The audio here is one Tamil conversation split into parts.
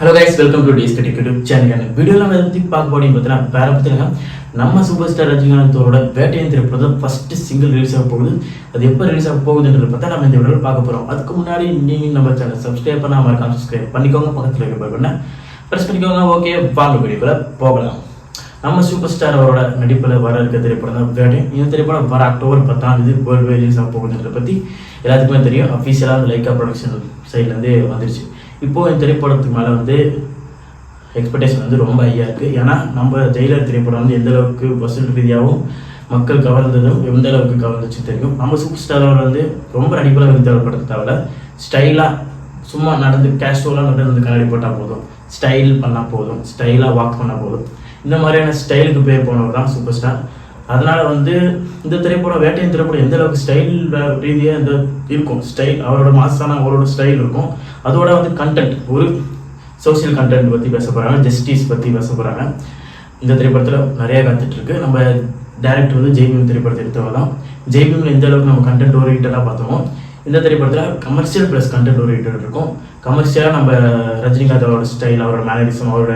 Hello guys, welcome to TSK YouTube channel. வீடியோவில் நம்ம பற்றி பார்க்க போறீங்க பார்த்தீங்கன்னா வேற பற்றினா நம்ம சூப்பர் ஸ்டார் ரஜினிகாந்தோட வேட்டையன் திரைப்படம் ஃபர்ஸ்ட் சிங்கிள் ரிலீஸ் ஆக போகுது. அது எப்போ ரிலீஸ் ஆக போகுதுன்றத பார்த்தா நம்ம இந்த வீடியோவில் பார்க்க போகிறோம். அதுக்கு முன்னாடி நீங்கள் நம்ம சேனல் சப்ஸ்கிரைப் பண்ணாமல் இருக்காங்க, சப்ஸ்கிரைப் பண்ணிக்கோங்க. பக்கத்தில் இருக்க பண்ண ப்ரெஸ் பண்ணிக்கோங்க. ஓகே, வாங்க வீடியோக்குள்ள போகலாம். நம்ம சூப்பர் ஸ்டார் அவரோட நடிப்பில் வர இருக்க திரைப்படம் தான் வேட்டையன். இந்த திரைப்படம் வர அக்டோபர் 10 வேர்ல்டு வைட் ரிலீஸ் ஆக போகுதுன்றத பற்றி எல்லாத்துக்குமே தெரியும். அஃபீஷியலாக லைக்கா ப்ரொடக்ஷன் சைட்லேருந்தே வந்துருச்சு. இப்போது இந்த திரைப்படத்துக்கு மேலே எக்ஸ்பெக்டேஷன் ரொம்ப ஹையாக இருக்குது. ஏன்னா நம்ம ஜெயிலர் திரைப்படம் எந்த அளவுக்கு வசூல் ரீதியாகவும் மக்கள் கவர்ந்ததும் எந்த அளவுக்கு கவர்ந்துச்சு தெரியும். நம்ம சூப்பர் ஸ்டார் அவர் ரொம்ப நடிப்பில் தேவைப்படுத்த தேவையில்ல, ஸ்டைலாக சும்மா நடந்து கேஷுவலாக நடந்து கண்ணாடி போட்டால் போதும், ஸ்டைல் பண்ணால் போதும், ஸ்டைலாக வாக் பண்ணால் போதும். இந்த மாதிரியான ஸ்டைலுக்கு பேர் போனவர் தான் சூப்பர் ஸ்டார். அதனால் இந்த திரைப்படம் வேட்டையின் திரைப்படம் எந்த அளவுக்கு ஸ்டைல் ரீதியாக இருக்கும், ஸ்டைல் அவரோட மாசான அவரோட ஸ்டைல் இருக்கும். அதோட கண்டென்ட் ஒரு சோசியல் கண்டென்ட் பற்றி பேச போகிறாங்க, ஜஸ்டிஸ் பற்றி பேச போகிறாங்க. இந்த திரைப்படத்தில் நிறைய கற்றுட்ருக்கு. நம்ம டேரக்டர் ஜெய்பீம் திரைப்படத்தை எடுத்தவங்க தான். ஜெய்பீமில் எந்த அளவுக்கு நம்ம கண்டென்ட் ஓரியன்டாக பார்த்தோமோ இந்த திரைப்படத்தில் கமர்ஷியல் ப்ளஸ் கண்டென்ட் ஓரியன்ட் இருக்கும். கமர்ஷியலாக நம்ம ரஜினிகாந்த் அவரோட ஸ்டைல், அவரோட மேனரிசம், அவரோட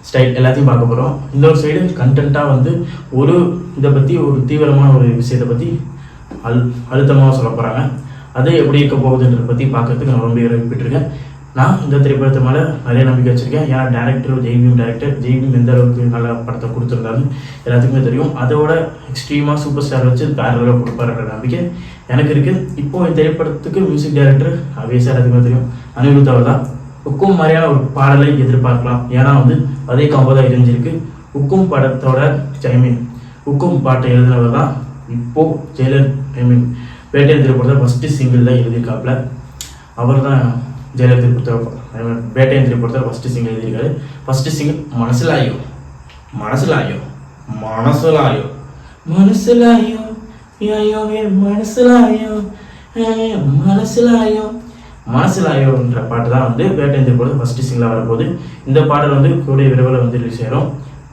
ஸ்டைல் எல்லாத்தையும் பார்க்க போகிறோம். இன்னொரு சைடு கண்டென்ட்டாக ஒரு இதை பற்றி ஒரு தீவிரமான ஒரு விஷயத்தை பற்றி அழுத்தமாக சொல்ல போகிறாங்க. அது எப்படி இருக்க போகுதுன்றதை பற்றி பார்க்கறதுக்கு நான் ரொம்ப விரும்பிட்டுருக்கேன். நான் இந்த திரைப்படத்தை மேலே நிறைய நம்பிக்கை வச்சுருக்கேன். ஏன்னா ஜெய்பீம் எந்த அளவுக்கு நல்ல படத்தை கொடுத்துருந்தாலும் எல்லாத்துக்குமே தெரியும். அதோட எக்ஸ்ட்ரீமாக சூப்பர் ஸ்டார் வச்சு வேற அளவு கொடுப்பாருன்ற நம்பிக்கை எனக்கு இருக்குது. இப்போது இந்த திரைப்படத்துக்கு மியூசிக் டைரக்டர் ஆப்வியஸாக எல்லாத்துக்குமே தெரியும், அனிருத் அவர் தான். உக்கும் மாதிரியான ஒரு பாடலை எதிர்பார்க்கலாம். ஏன்னா அதே காம்போ தான் இருந்துருக்கு. உக்கும் படத்தோட உக்கும் பாட்டை எழுதினவர் தான் இப்போது ஜெயிலர் வேட்டையன் திரைப்படத்தை ஃபஸ்ட்டு சிங்கிள் தான் எழுதியிருக்காப்புல. அவர் தான் ஜெயிலர் திரைப்படத்தை வேட்டையன் திரைப்படத்தை ஃபஸ்ட்டு சிங்கிள் எழுதியிருக்காரு. ஃபஸ்ட்டு சிங்கிள் மனசிலாயோ மனசிலாயோ மனசிலாயோ மனசிலாயோ மனசிலாயோ மனசிலாயோ மனசிலாயோன்ற பாட்டு தான் வேட்டையன் திரைப்படம் ஃபஸ்ட்டு சிங்கிளாக வரப்போகுது. இந்த பாடல் கூடிய விரைவில் ரிலீஸ் ஆயிரும்.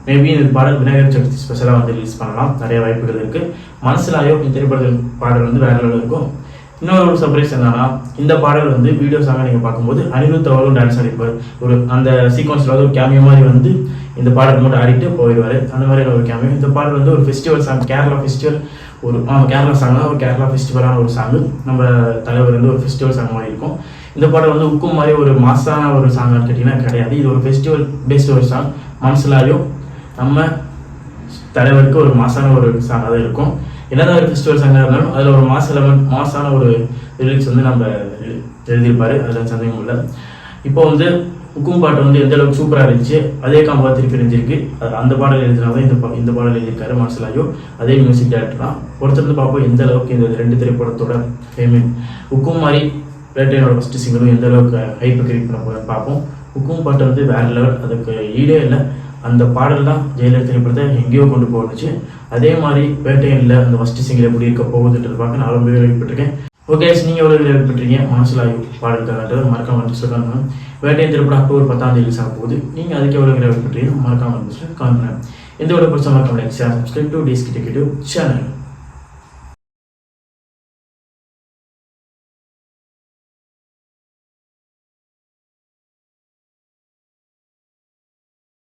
மேபி இந்த பாடல் விநாயகர் சதுர்த்தி ஸ்பெஷலாக ரிலீஸ் பண்ணலாம், நிறைய வாய்ப்புகள் இருக்குது. மனசிலாயோ இந்த திரைப்படத்தின் பாடல் வேற லெவலில் இருக்கும். இன்னொரு சர்ப்ரைஸ் என்னன்னா, இந்த பாடல் வீடியோ சாங்காக நீங்கள் பார்க்கும்போது அனிருத் அவரும் டான்ஸ் ஆடிப்பார். ஒரு அந்த சீக்வன்ஸில் ஒரு கேமியோ மாதிரி இந்த பாடல் மட்டும் ஆடிட்டு போயிடுவார். அந்த மாதிரி ஒரு கேமியோ. இந்த பாடல் ஒரு festival song, Kerala festival, Kerala சாங்னா ஒரு கேரளா ஃபெஸ்டிவலான ஒரு சாங்கு. நம்ம தலைவர் ஒரு ஃபெஸ்டிவல் சாங் மாதிரி இருக்கும். இந்த பாடல் உக்கும் மாதிரி ஒரு மாசான ஒரு சாங்கான்னு கேட்டிங்கன்னா கிடையாது. இது ஒரு ஃபெஸ்டிவல் பேஸ்டு ஒரு சாங். மனசிலாயோ நம்ம தலைவருக்கு ஒரு மாசான ஒரு சாங்காக தான் இருக்கும். என்னதான் ஒரு ஃபெஸ்டிவல் சாங்காக இருந்தாலும் அதில் ஒரு மாசான ஒரு லிரிக்ஸ் நம்ம எழுதியிருப்பார், அதில் சந்தேகம் இல்லை. இப்போ உக்கும் பாட்டு எந்த அளவுக்கு சூப்பராக இருந்துச்சு, அதே காம்பா திருப்பி இருந்துருக்கு. அந்த பாடல் எழுதினாதான் இந்த பாடல் எழுதியிருக்காரு மனசிலாயோ. அதே மியூசிக் டைரக்டர் தான். ஒருத்தர் பார்ப்போம் எந்த அளவுக்கு இந்த ரெண்டு திரைப்படத்தோட உக்கும் மாதிரி வேட்டையனோட ஃபஸ்ட்டு சிங்கிளும் எந்த அளவுக்கு ஹைப்பை கிரியேட் பண்ண போகிறேன்னு பார்ப்போம். உக்கும் பாட்டு வேற லெவல், அதுக்கு ஈடே இல்லை. அந்த பாடல் தான் ஜெயிலர் திரைப்படத்தை எங்கேயோ கொண்டு போணுச்சு. அதே மாதிரி வேட்டையனில் அந்த ஃபஸ்ட்டு சிங்கிள் எப்படி இருக்க போகுதுன்றது பார்க்க நான் ரொம்ப விருப்பப்பட்டிருக்கேன். ஓகே, நீங்கள் எவ்வளோ விருப்பப்பட்டிருக்கீங்க மனசிலாயோ பாடலுக்காகன்றது மறக்காம சொல்லணும். வேட்டையன் திரைப்படம் அக்டோபர் 10 ரிலீஸ் ஆக போகுது. நீங்கள் அதுக்கு எவ்வளோ விருப்பப்பட்டிருக்கீங்க மறக்காம கால் பண்ணுறேன். எந்த ஒரு பிரச்சனை மறக்காம like, share, subscribe to TSK YouTube channel.